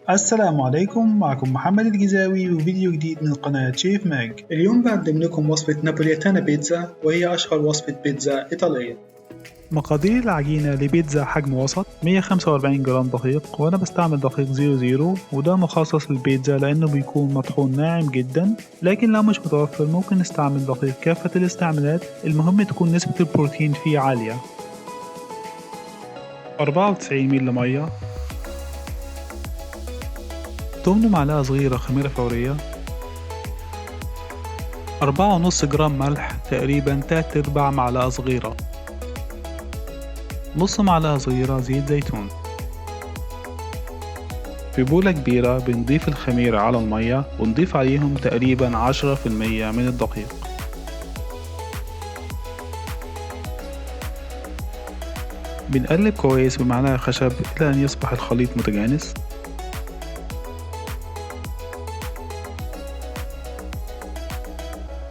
السلام عليكم، معكم محمد الجزاوي وفيديو جديد من قناة شيف ماج. اليوم بقدم لكم وصفة نابوليتانا بيتزا، وهي أشهر وصفة بيتزا إيطالية. مقادير العجينة لبيتزا حجم وسط: 145 جرام دقيق، وأنا بستعمل دقيق 00 وده مخصص للبيتزا لأنه بيكون مطحون ناعم جدا، لكن لو مش متوفر ممكن نستعمل دقيق كافة الاستعمالات، المهم تكون نسبة البروتين فيه عالية. 94 مل مية، 8 معلقة صغيرة خميرة فورية، 4.5 جرام ملح تقريبا 3/4 معلقة صغيرة، نص معلقة صغيرة زيت زيتون. في بولة كبيرة بنضيف الخميرة على المية ونضيف عليهم تقريبا 10% من الدقيق. بنقلب كويس بمعلقة خشب إلى أن يصبح الخليط متجانس.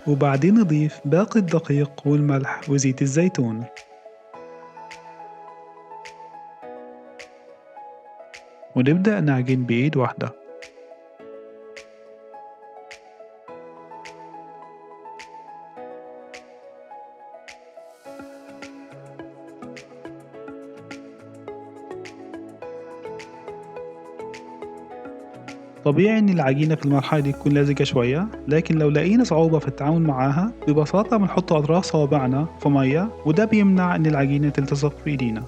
وبعدين نضيف باقي الدقيق والملح وزيت الزيتون. ونبدأ نعجن بإيد واحدة. طبيعي إن العجينة في المرحلة دي تكون لزجة شوية، لكن لو لقينا صعوبة في التعامل معاها ببساطة بنحط أطراف صوابعنا في مية، وده بيمنع إن العجينة تلتصق في إيدينا.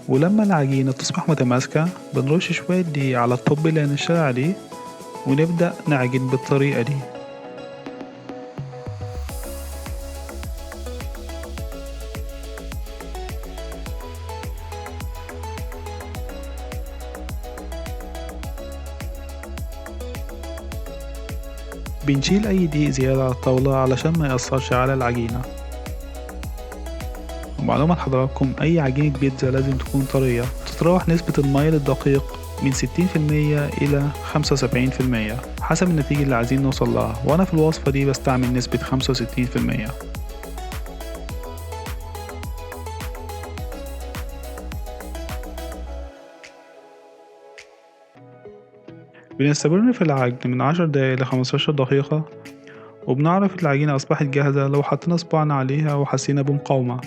ولما العجينة تصبح متماسكة بنرش شوية دقيق على الطب اللي هنشتغل عليه، ونبدأ نعجن بالطريقة دي. بنشيل أي دقيق زيادة على الطاولة علشان ما يأثرش على العجينة. ومعلومة لحضراتكم، أي عجينة بيتزا لازم تكون طرية، تتراوح نسبة المية للدقيق من 60% إلى 75% حسب النتيجة اللي عايزين نوصل لها، وأنا في الوصفة دي بستعمل نسبة 65%. بنستمر في العجن من 10 دقايق ل15 دقيقة، وبنعرف العجينة أصبحت جاهزة لو حطينا صباعنا عليها وحسينا بمقاومة.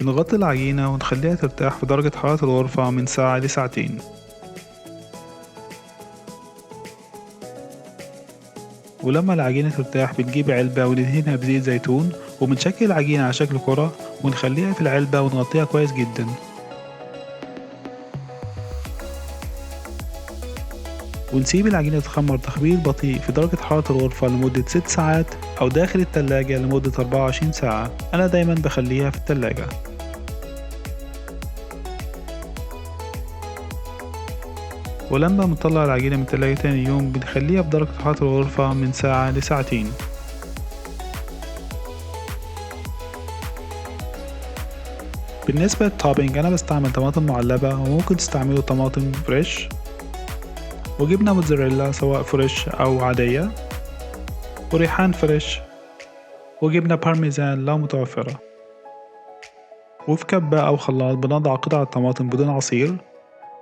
بنغطي العجينة ونخليها ترتاح في درجة حرارة الغرفة من ساعة لساعتين. ولما العجينة ترتاح بنجيب علبة وندهنها بزيت زيتون، وبنشكل العجينة على شكل كرة ونخليها في العلبة ونغطيها كويس جدا. ونسيب العجينة تخمر تخمير بطيء في درجة حرارة الغرفة لمدة 6 ساعات، أو داخل التلاجة لمدة 24 ساعة. أنا دايما بخليها في التلاجة. ولما بنطلع العجينة من التلاجة تاني يوم بنخليها بدرجة حرارة الغرفة من ساعة لساعتين. بالنسبة للتوبينج أنا بستعمل طماطم معلبة، وممكن تستعملوا طماطم فريش، وجبنة موتزاريلا سواء فريش أو عادية، وريحان فريش، وجبنة بارميزان لو متوفرة. وفي كبة أو خلاط بنضع قطع الطماطم بدون عصير،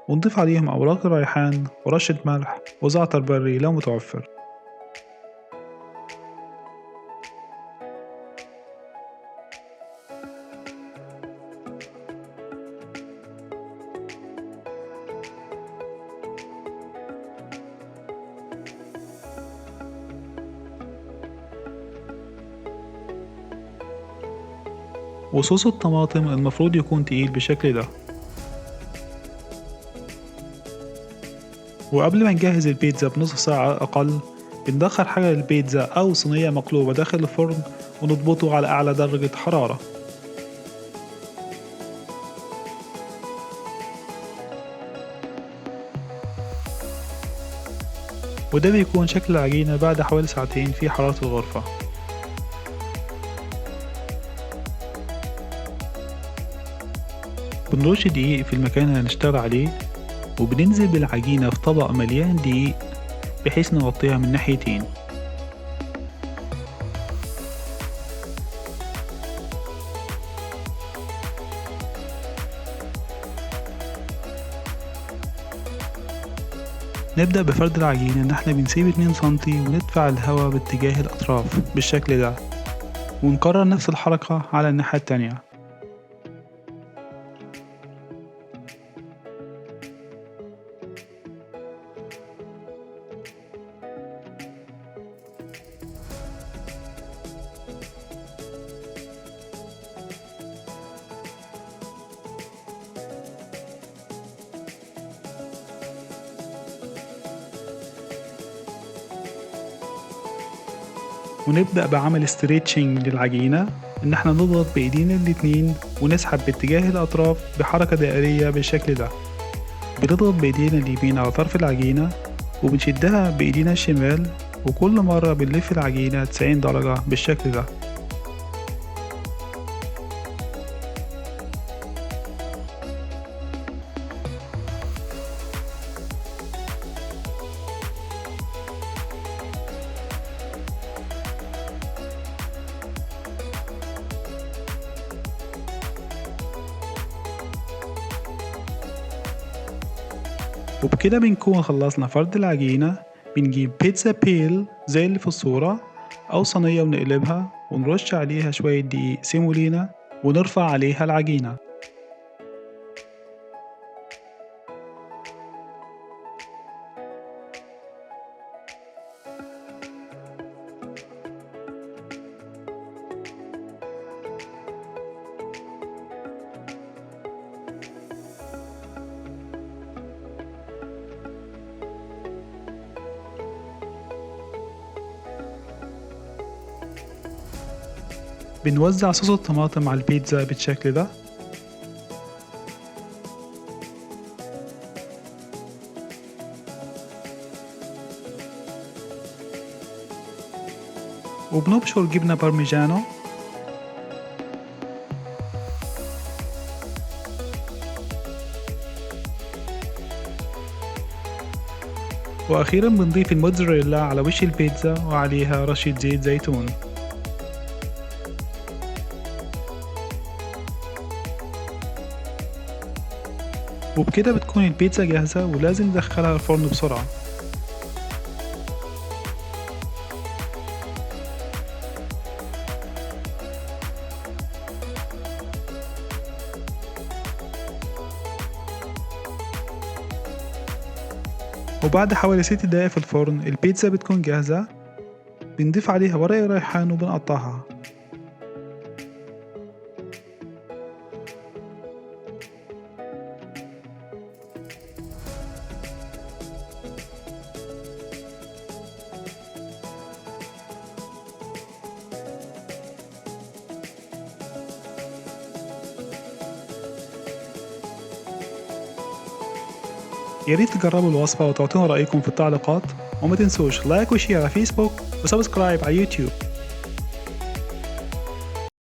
ونضيف عليهم أوراق الريحان ورشة ملح وزعتر بري لو متوفر. وصوص الطماطم المفروض يكون تقيل بالشكل ده. وقبل ما نجهز البيتزا بنص ساعة أقل بندخل حاجة البيتزا أو صينية مقلوبة داخل الفرن ونضبطه على أعلى درجة حرارة. وده بيكون شكل العجينة بعد حوالي ساعتين في حرارة الغرفة. بنرش دقيق في المكان اللي هنشتغل عليه، وبننزل بالعجينة في طبق مليان دقيق بحيث نغطيها من ناحيتين. نبدأ بفرد العجينة إن احنا بنسيب 2 سنتي وندفع الهواء باتجاه الأطراف بالشكل ده، ونكرر نفس الحركة على الناحية التانية. ونبدأ بعمل ستريتشنج للعجينة، إن احنا نضغط بإيدينا الاتنين ونسحب باتجاه الأطراف بحركة دائرية بالشكل ده. بنضغط بإيدينا اليمين على طرف العجينة وبنشدها بإيدينا الشمال، وكل مرة بنلف العجينة 90 درجة بالشكل ده. وبكده بنكون خلصنا فرد العجينة. بنجيب بيتزا بيل زي اللي في الصورة أو صينية ونقلبها ونرش عليها شوية دقيق سيمولينا ونرفع عليها العجينة. بنوزع صوص الطماطم على البيتزا بالشكل ده، وبنبشر جبنة بارميجانو، وأخيرا بنضيف الموتزاريلا على وش البيتزا وعليها رشة زيت زيتون. وبكده بتكون البيتزا جاهزة ولازم ندخلها الفرن بسرعة. وبعد حوالي 6 دقايق في الفرن البيتزا بتكون جاهزة. بنضيف عليها ورق ريحان وبنقطعها. ياريت تجربوا الوصفة وتعطونا رأيكم في التعليقات، وما تنسوش لايك وشير على فيسبوك وسبسكرايب على يوتيوب.